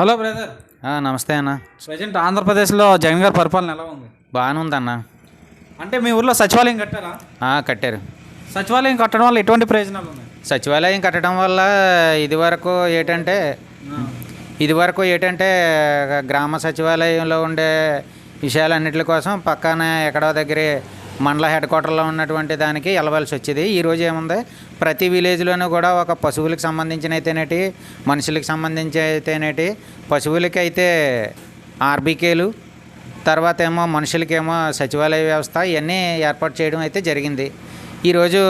Hello brother. నమస్తే అన్న. Present ఆంధ్రప్రదేశ్లో జగన్ గారి పరిపాలన ఎలా ఉంది? బాగానే ఉందన్న. అంటే మీ ఊర్లో సచివాలయం కట్టారా? కట్టారు. సచివాలయం కట్టడం వల్ల ఎటువంటి ప్రయోజనాలు ఉన్నాయి? సచివాలయం కట్టడం వల్ల ఇదివరకు ఏంటంటే గ్రామ సచివాలయంలో ఉండే విషయాలన్నిటి కోసం పక్కన ఎక్కడో దగ్గర మండల హెడ్ క్వార్టర్లో ఉన్నటువంటి దానికి వెళ్ళవలసి వచ్చేది. ఈరోజు ఏముంది, ప్రతి విలేజ్లోనూ కూడా ఒక పశువులకు సంబంధించిన అయితేనేటి, మనుషులకు సంబంధించి అయితేనేటి, పశువులకి అయితే ఆర్బీకేలు, తర్వాత ఏమో మనుషులకేమో సచివాలయ వ్యవస్థ ఇవన్నీ ఏర్పాటు చేయడం అయితే జరిగింది. ఈరోజు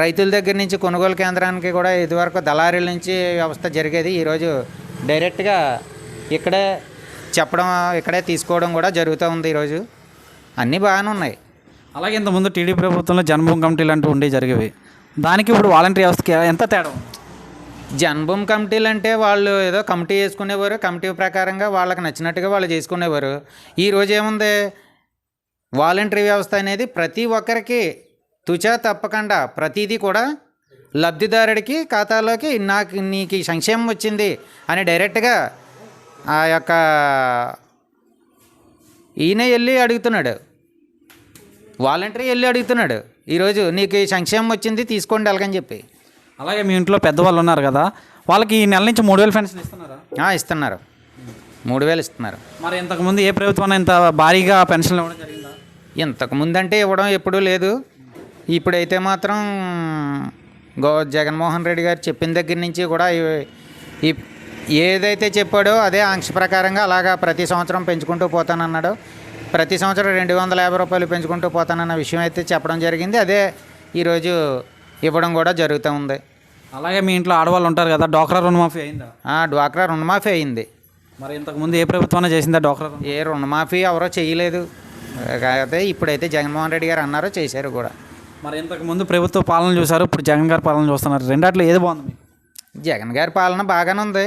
రైతుల దగ్గర నుంచి కొనుగోలు కేంద్రానికి కూడా ఇదివరకు దళారీల నుంచి వ్యవస్థ జరిగేది. ఈరోజు డైరెక్ట్గా ఇక్కడే చెప్పడం, ఇక్కడే తీసుకోవడం కూడా జరుగుతూ ఉంది. ఈరోజు అన్నీ బాగానే ఉన్నాయి. అలాగే ఇంతకుముందు టీడీపీ ప్రభుత్వంలో జన్మభూమి కమిటీలు అంటూ ఉండి జరిగేవి, దానికి ఇప్పుడు వాలంటీర్ వ్యవస్థకి ఎంత తేడా? జన్మభూమి కమిటీలు అంటే వాళ్ళు ఏదో కమిటీ వేసుకునేవారు, కమిటీ ప్రకారంగా వాళ్ళకి నచ్చినట్టుగా వాళ్ళు చేసుకునేవారు. ఈరోజు ఏముంది, వాలంటరీ వ్యవస్థ అనేది ప్రతి ఒక్కరికి తుచా తప్పకుండా ప్రతిదీ కూడా లబ్ధిదారుడికి ఖాతాలోకి నీకు ఈ సంక్షేమం వచ్చింది అని డైరెక్ట్గా ఆ యొక్క ఈయన వెళ్ళి అడుగుతున్నాడు, వాలంటరీ వెళ్ళి అడుగుతున్నాడు, ఈరోజు నీకు ఈ సంక్షేమం వచ్చింది తీసుకోండి అలాగని చెప్పి. అలాగే మీ ఇంట్లో పెద్దవాళ్ళు ఉన్నారు కదా, వాళ్ళకి ఈ నెల నుంచి 3,000 పెన్షన్ ఇస్తున్నారా? ఇస్తున్నారు. 3,000 ఇస్తున్నారు. మరి ఇంతకుముందు ఏ ప్రభుత్వం ఇంత భారీగా పెన్షన్లు ఇవ్వడం జరిగిందా? ఇంతకుముందు అంటే ఇవ్వడం ఎప్పుడూ లేదు. ఇప్పుడైతే మాత్రం జగన్మోహన్ రెడ్డి గారు చెప్పిన దగ్గర నుంచి కూడా ఏదైతే చెప్పాడో అదే ఆంక్ష ప్రకారంగా అలాగా ప్రతి సంవత్సరం పెంచుకుంటూ పోతానన్నాడు. ప్రతి సంవత్సరం 250 రూపాయలు పెంచుకుంటూ పోతానన్న విషయం అయితే చెప్పడం జరిగింది. అదే ఈరోజు ఇవ్వడం కూడా జరుగుతూ ఉంది. అలాగే మీ ఇంట్లో ఆడవాళ్ళు ఉంటారు కదా, డ్వాక్రా రుణమాఫీ అయిందా? డ్వాక్రా రుణమాఫీ అయింది. మరి ఇంతకుముందు ఏ ప్రభుత్వం చేసిందా డ్వాక్రా? ఏ రుణమాఫీ ఎవరో చేయలేదు. కాకపోతే ఇప్పుడైతే జగన్మోహన్ రెడ్డి గారు అన్నారో చేశారు కూడా. మరి ఇంతకుముందు ప్రభుత్వ పాలన చూశారు, ఇప్పుడు జగన్ గారి పాలన చూస్తున్నారు. రెండాట్లో ఏది బాగుంది? జగన్ గారి పాలన బాగానే ఉంది.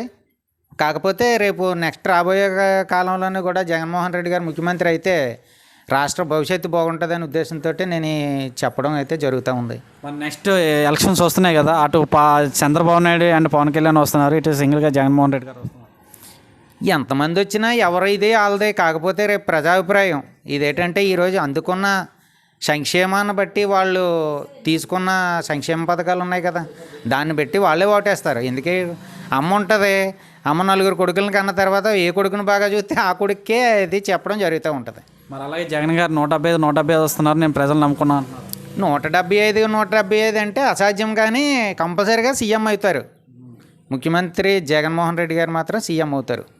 కాకపోతే రేపు నెక్స్ట్ రాబోయే కాలంలోనే కూడా జగన్మోహన్ రెడ్డి గారు ముఖ్యమంత్రి అయితే రాష్ట్ర భవిష్యత్తు బాగుంటుందనే ఉద్దేశంతో నేను చెప్పడం అయితే జరుగుతూ ఉంది. మరి నెక్స్ట్ ఎలక్షన్స్ వస్తున్నాయి కదా, అటు చంద్రబాబు నాయుడు అండ్ పవన్ కళ్యాణ్ వస్తున్నారు, ఇటు సింగిల్గా జగన్మోహన్ రెడ్డి గారు వస్తున్నారు. ఎంతమంది వచ్చినా ఎవరు ఇదే వాళ్ళదే. కాకపోతే రేపు ప్రజాభిప్రాయం ఇదేంటంటే ఈరోజు అందుకున్న సంక్షేమాన్ని బట్టి, వాళ్ళు తీసుకున్న సంక్షేమ పథకాలు ఉన్నాయి కదా, దాన్ని బట్టి వాళ్ళే ఓటేస్తారు. ఎందుకే అమ్మ ఉంటుంది, అమ్మ 4 కొడుకులను కన్న తర్వాత ఏ కొడుకుని బాగా చూస్తే ఆ కొడుకే ఇది చెప్పడం జరుగుతూ ఉంటుంది. మరి అలాగే జగన్ గారు 175 వస్తున్నారు, నేను ప్రజలు నమ్ముకున్నాను. 175 అంటే అసాధ్యం, కానీ కంపల్సరీగా సీఎం అవుతారు. ముఖ్యమంత్రి జగన్మోహన్ రెడ్డి గారు మాత్రం సీఎం అవుతారు.